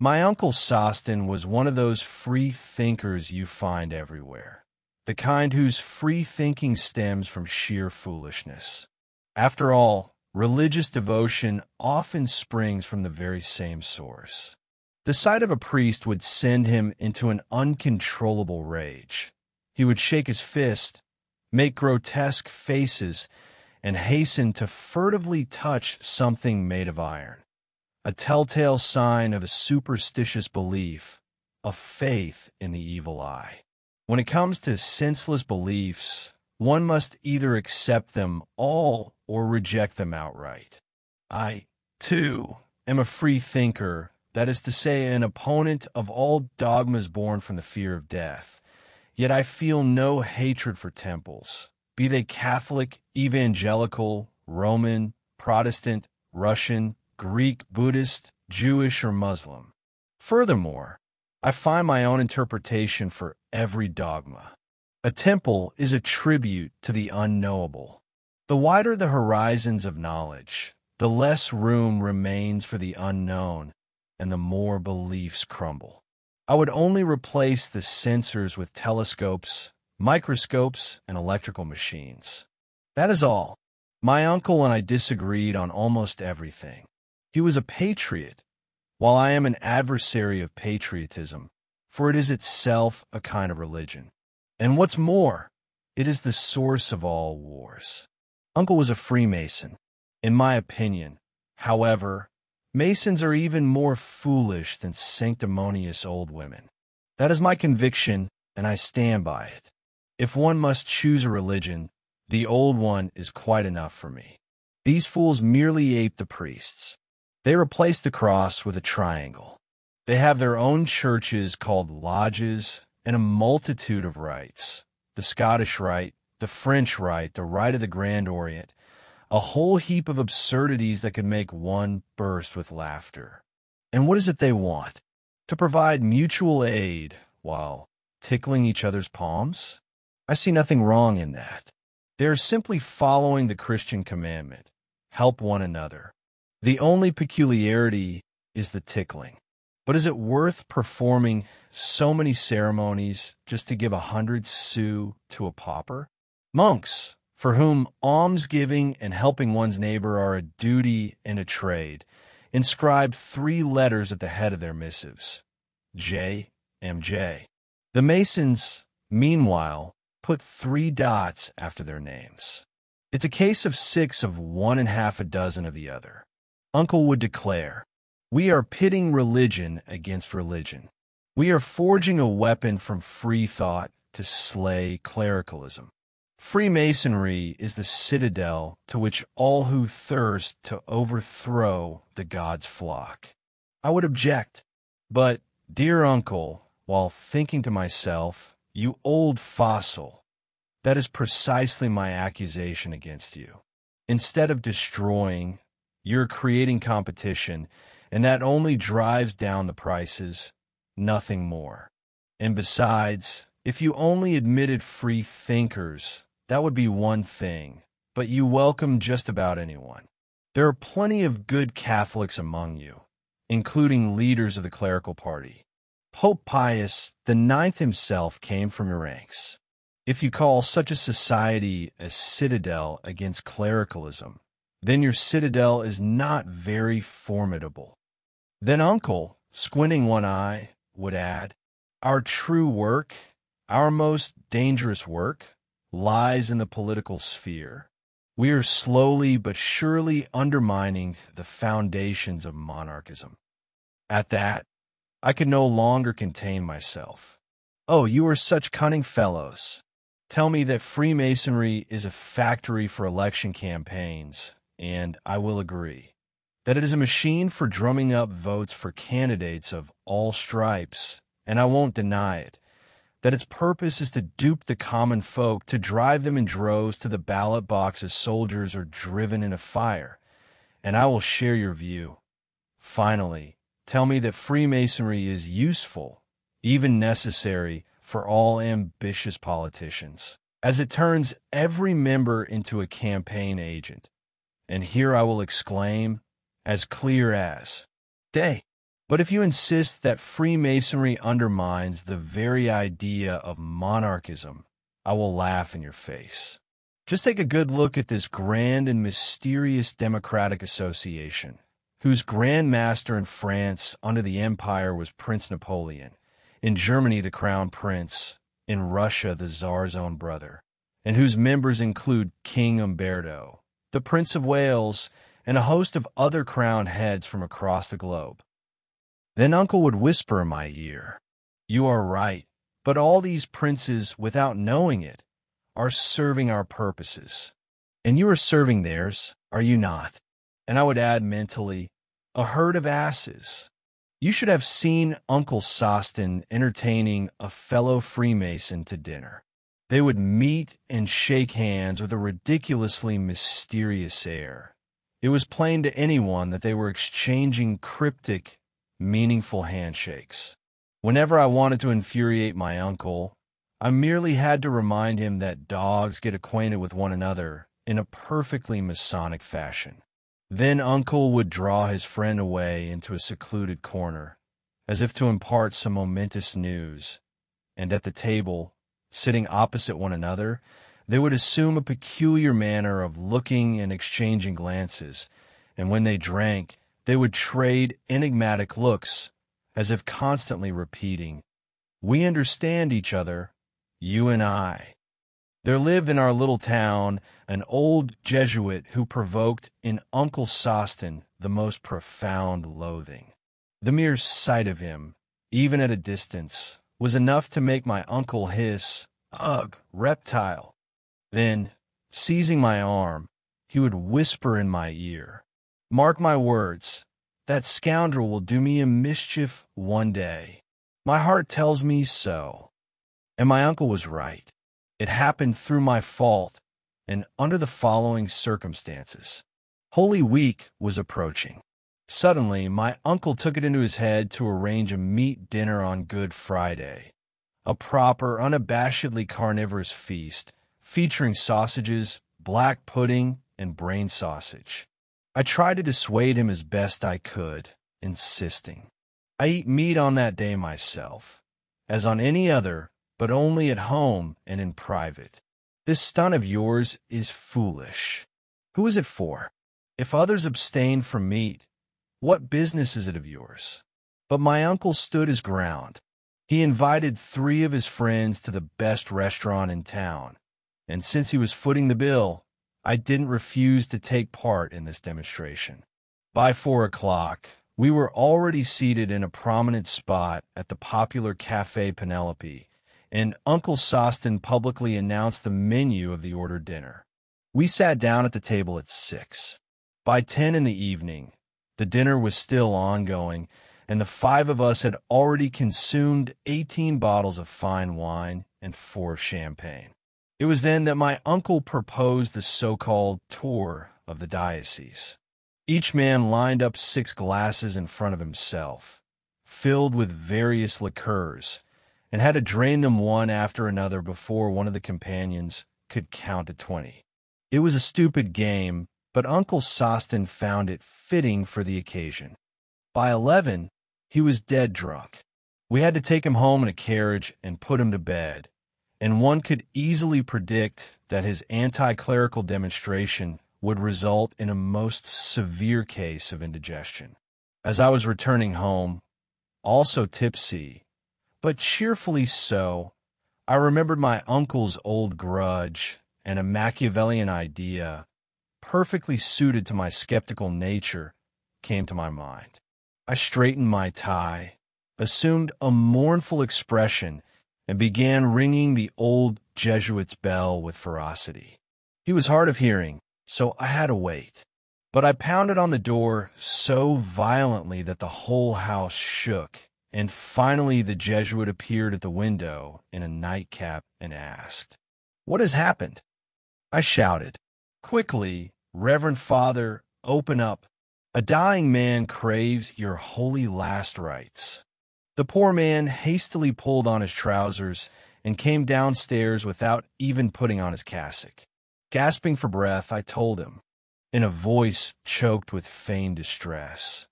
My uncle Sostin was one of those free thinkers you find everywhere, the kind whose free thinking stems from sheer foolishness. After all, religious devotion often springs from the very same source. The sight of a priest would send him into an uncontrollable rage. He would shake his fist, make grotesque faces, and hasten to furtively touch something made of iron, a telltale sign of a superstitious belief, of faith in the evil eye. When it comes to senseless beliefs, one must either accept them all or reject them outright. I, too, am a free thinker, that is to say, an opponent of all dogmas born from the fear of death. Yet I feel no hatred for temples, be they Catholic, evangelical, Roman, Protestant, Russian, Greek, Buddhist, Jewish, or Muslim. Furthermore, I find my own interpretation for every dogma. A temple is a tribute to the unknowable. The wider the horizons of knowledge, the less room remains for the unknown, and the more beliefs crumble. I would only replace the sensors with telescopes, microscopes, and electrical machines. That is all. My uncle and I disagreed on almost everything. He was a patriot, while I am an adversary of patriotism, for it is itself a kind of religion. And what's more, it is the source of all wars. Uncle was a Freemason. In my opinion, however, Masons are even more foolish than sanctimonious old women. That is my conviction, and I stand by it. If one must choose a religion, the old one is quite enough for me. These fools merely ape the priests. They replace the cross with a triangle. They have their own churches called lodges and a multitude of rites. The Scottish Rite, the French Rite, the Rite of the Grand Orient, a whole heap of absurdities that could make one burst with laughter. And what is it they want? To provide mutual aid while tickling each other's palms? I see nothing wrong in that. They are simply following the Christian commandment, help one another. The only peculiarity is the tickling. But is it worth performing so many ceremonies just to give 100 sous to a pauper? Monks, for whom almsgiving and helping one's neighbor are a duty and a trade, inscribed 3 letters at the head of their missives, J.M.J. The Masons, meanwhile, put 3 dots after their names. It's a case of 6 of one and half a dozen of the other. Uncle would declare, "We are pitting religion against religion. We are forging a weapon from free thought to slay clericalism. Freemasonry is the citadel to which all who thirst to overthrow the God's flock." I would object, but, dear uncle, while thinking to myself, "You old fossil," that is precisely my accusation against you. Instead of destroying, you're creating competition, and that only drives down the prices, nothing more. And besides, if you only admitted free thinkers, that would be one thing, but you welcome just about anyone. There are plenty of good Catholics among you, including leaders of the clerical party. Pope Pius IX himself came from your ranks. If you call such a society a citadel against clericalism, then your citadel is not very formidable. Then Uncle, squinting one eye, would add, "Our true work, our most dangerous work, lies in the political sphere. We are slowly but surely undermining the foundations of monarchism." At that, I could no longer contain myself. "Oh, you are such cunning fellows. Tell me that Freemasonry is a factory for election campaigns, and I will agree. That it is a machine for drumming up votes for candidates of all stripes, and I won't deny it. That its purpose is to dupe the common folk, to drive them in droves to the ballot box as soldiers are driven in a fire, and I will share your view. Finally, tell me that Freemasonry is useful, even necessary, for all ambitious politicians, as it turns every member into a campaign agent. And here I will exclaim, as clear as day. But if you insist that Freemasonry undermines the very idea of monarchism, I will laugh in your face. Just take a good look at this grand and mysterious democratic association, whose Grand Master in France under the Empire was Prince Napoleon, in Germany the Crown Prince, in Russia the Tsar's own brother, and whose members include King Umberto, the Prince of Wales, and a host of other crowned heads from across the globe. Then Uncle would whisper in my ear, "You are right, but all these princes, without knowing it, are serving our purposes. And you are serving theirs, are you not?" And I would add mentally, "A herd of asses." You should have seen Uncle Sostin entertaining a fellow Freemason to dinner. They would meet and shake hands with a ridiculously mysterious air. It was plain to anyone that they were exchanging cryptic, meaningful handshakes. Whenever I wanted to infuriate my uncle, I merely had to remind him that dogs get acquainted with one another in a perfectly Masonic fashion. Then Uncle would draw his friend away into a secluded corner, as if to impart some momentous news, and at the table, sitting opposite one another, they would assume a peculiar manner of looking and exchanging glances, and when they drank, they would trade enigmatic looks, as if constantly repeating, "We understand each other, you and I." There lived in our little town an old Jesuit who provoked in Uncle Sostin the most profound loathing. The mere sight of him, even at a distance, was enough to make my uncle hiss, "Ugh, reptile!" Then, seizing my arm, he would whisper in my ear, "Mark my words, that scoundrel will do me a mischief one day. My heart tells me so." And my uncle was right. It happened through my fault, and under the following circumstances. Holy Week was approaching. Suddenly, my uncle took it into his head to arrange a meat dinner on Good Friday, a proper, unabashedly carnivorous feast, featuring sausages, black pudding, and brain sausage. I tried to dissuade him as best I could, insisting, "I eat meat on that day myself, as on any other, but only at home and in private. This stunt of yours is foolish. Who is it for? If others abstain from meat, what business is it of yours?" But my uncle stood his ground. He invited 3 of his friends to the best restaurant in town, and since he was footing the bill, I didn't refuse to take part in this demonstration. By 4 o'clock, we were already seated in a prominent spot at the popular Café Penelope, and Uncle Sostin publicly announced the menu of the ordered dinner. We sat down at the table at 6. By 10 in the evening, the dinner was still ongoing, and the 5 of us had already consumed 18 bottles of fine wine and 4 champagne. It was then that my uncle proposed the so-called tour of the diocese. Each man lined up 6 glasses in front of himself, filled with various liqueurs, and had to drain them one after another before one of the companions could count to 20. It was a stupid game, but Uncle Sostin found it fitting for the occasion. By 11, he was dead drunk. We had to take him home in a carriage and put him to bed, and one could easily predict that his anti-clerical demonstration would result in a most severe case of indigestion. As I was returning home, also tipsy, but cheerfully so, I remembered my uncle's old grudge, and a Machiavellian idea, perfectly suited to my skeptical nature, came to my mind. I straightened my tie, assumed a mournful expression, and began ringing the old Jesuit's bell with ferocity. He was hard of hearing, so I had to wait. But I pounded on the door so violently that the whole house shook, and finally the Jesuit appeared at the window in a nightcap and asked, "What has happened?" I shouted, "Quickly, Reverend Father, open up. A dying man craves your holy last rites." The poor man hastily pulled on his trousers and came downstairs without even putting on his cassock. Gasping for breath, I told him, in a voice choked with feigned distress,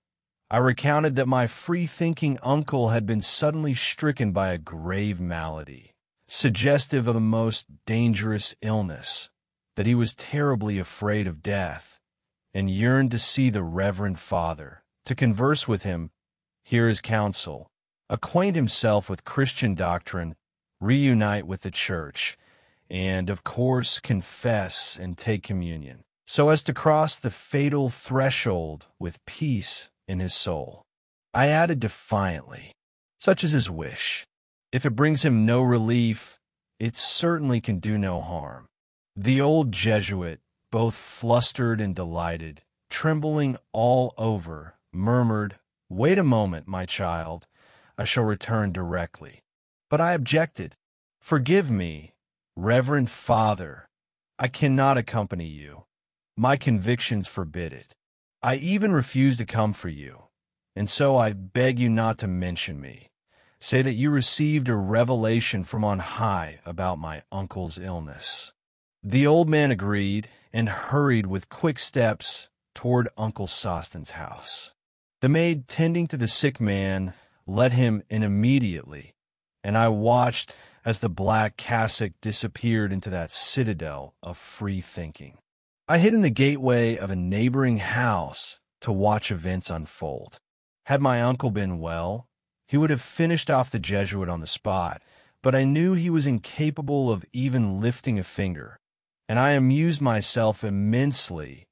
I recounted that my free-thinking uncle had been suddenly stricken by a grave malady, suggestive of a most dangerous illness, that he was terribly afraid of death, and yearned to see the Reverend Father, to converse with him, hear his counsel, acquaint himself with Christian doctrine, reunite with the Church, and, of course, confess and take communion, so as to cross the fatal threshold with peace in his soul. I added defiantly, "Such is his wish. If it brings him no relief, it certainly can do no harm." The old Jesuit, both flustered and delighted, trembling all over, murmured, "Wait a moment, my child. I shall return directly." But I objected. "Forgive me, Reverend Father. I cannot accompany you. My convictions forbid it. I even refuse to come for you, and so I beg you not to mention me. Say that you received a revelation from on high about my uncle's illness." The old man agreed and hurried with quick steps toward Uncle Sostin's house. The maid tending to the sick man let him in immediately, and I watched as the black cassock disappeared into that citadel of free thinking. I hid in the gateway of a neighboring house to watch events unfold. Had my uncle been well, he would have finished off the Jesuit on the spot, but I knew he was incapable of even lifting a finger, and I amused myself immensely,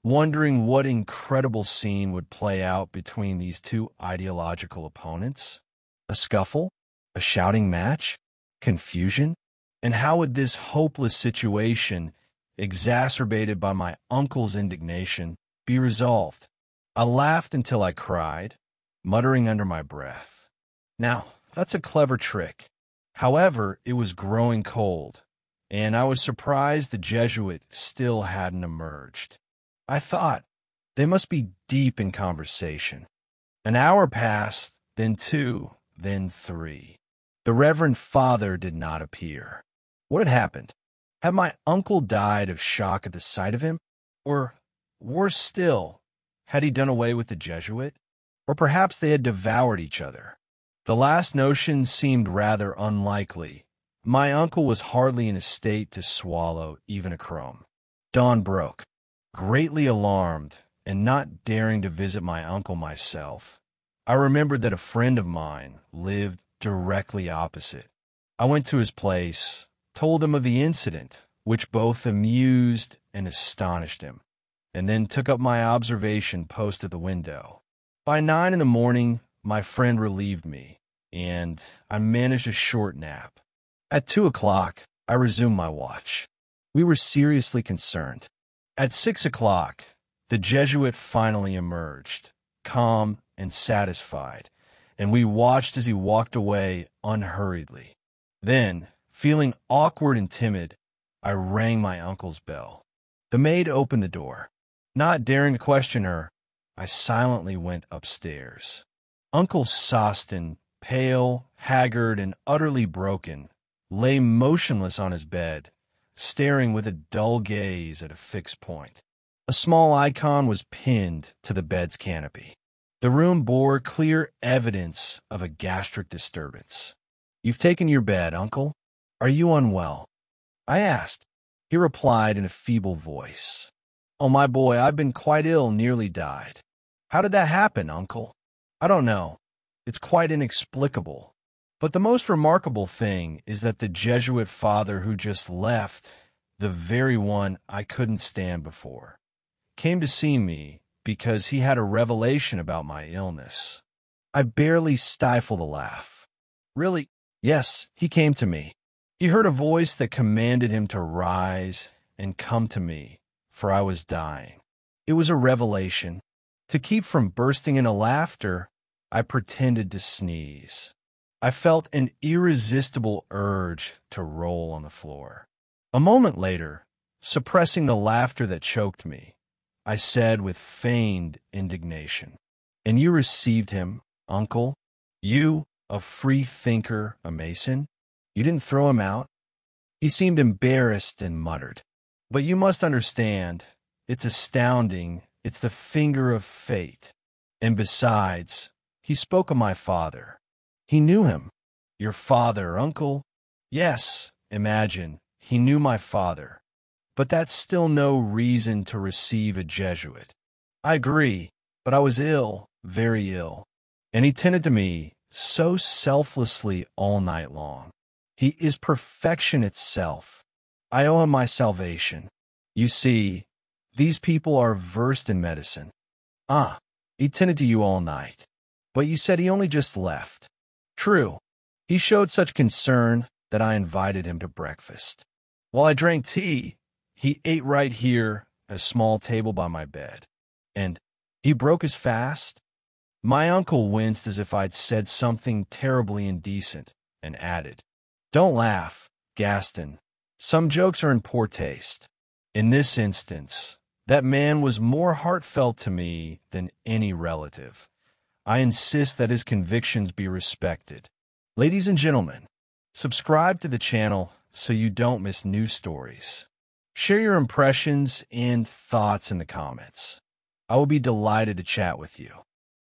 wondering what incredible scene would play out between these two ideological opponents. A scuffle? A shouting match? Confusion? And how would this hopeless situation, exacerbated by my uncle's indignation, be resolved? I laughed until I cried, muttering under my breath, "Now, that's a clever trick." However, it was growing cold, and I was surprised the Jesuit still hadn't emerged. I thought, they must be deep in conversation. An hour passed, then 2, then 3. The Reverend Father did not appear. What had happened? Had my uncle died of shock at the sight of him? Or, worse still, had he done away with the Jesuit? Or perhaps they had devoured each other. The last notion seemed rather unlikely. My uncle was hardly in a state to swallow even a crumb. Dawn broke. Greatly alarmed, and not daring to visit my uncle myself, I remembered that a friend of mine lived directly opposite. I went to his place, told him of the incident, which both amused and astonished him, and then took up my observation post at the window. By 9 in the morning, my friend relieved me, and I managed a short nap. At 2 o'clock, I resumed my watch. We were seriously concerned. At 6 o'clock, the Jesuit finally emerged, calm and satisfied, and we watched as he walked away unhurriedly. Then, feeling awkward and timid, I rang my uncle's bell. The maid opened the door. Not daring to question her, I silently went upstairs. Uncle Sostin, pale, haggard, and utterly broken, lay motionless on his bed, staring with a dull gaze at a fixed point. A small icon was pinned to the bed's canopy. The room bore clear evidence of a gastric disturbance. "You've taken your bed, Uncle. Are you unwell?" I asked. He replied in a feeble voice, "Oh, my boy, I've been quite ill, nearly died." "How did that happen, Uncle?" "I don't know. It's quite inexplicable. But the most remarkable thing is that the Jesuit father who just left, the very one I couldn't stand before, came to see me because he had a revelation about my illness." I barely stifled a laugh. "Really?" "Yes, he came to me. He heard a voice that commanded him to rise and come to me, for I was dying. It was a revelation. To keep from bursting into laughter, I pretended to sneeze. I felt an irresistible urge to roll on the floor. A moment later, suppressing the laughter that choked me, I said with feigned indignation, "And you received him, Uncle? You, a free thinker, a Mason? You didn't throw him out?" He seemed embarrassed and muttered, "But you must understand, it's astounding. It's the finger of fate. And besides, he spoke of my father. He knew him. Your father, uncle? Yes, imagine, he knew my father. But that's still no reason to receive a Jesuit. I agree, but I was ill, very ill. And he tended to me so selflessly all night long. He is perfection itself. I owe him my salvation. You see, these people are versed in medicine. Ah, he tended to you all night. But you said he only just left. True. He showed such concern that I invited him to breakfast. While I drank tea, he ate right here at a small table by my bed. And he broke his fast? My uncle winced as if I'd said something terribly indecent, and added, "Don't laugh, Gaston. Some jokes are in poor taste. In this instance, that man was more heartfelt to me than any relative. I insist that his convictions be respected. Ladies and gentlemen, subscribe to the channel so you don't miss new stories. Share your impressions and thoughts in the comments. I will be delighted to chat with you.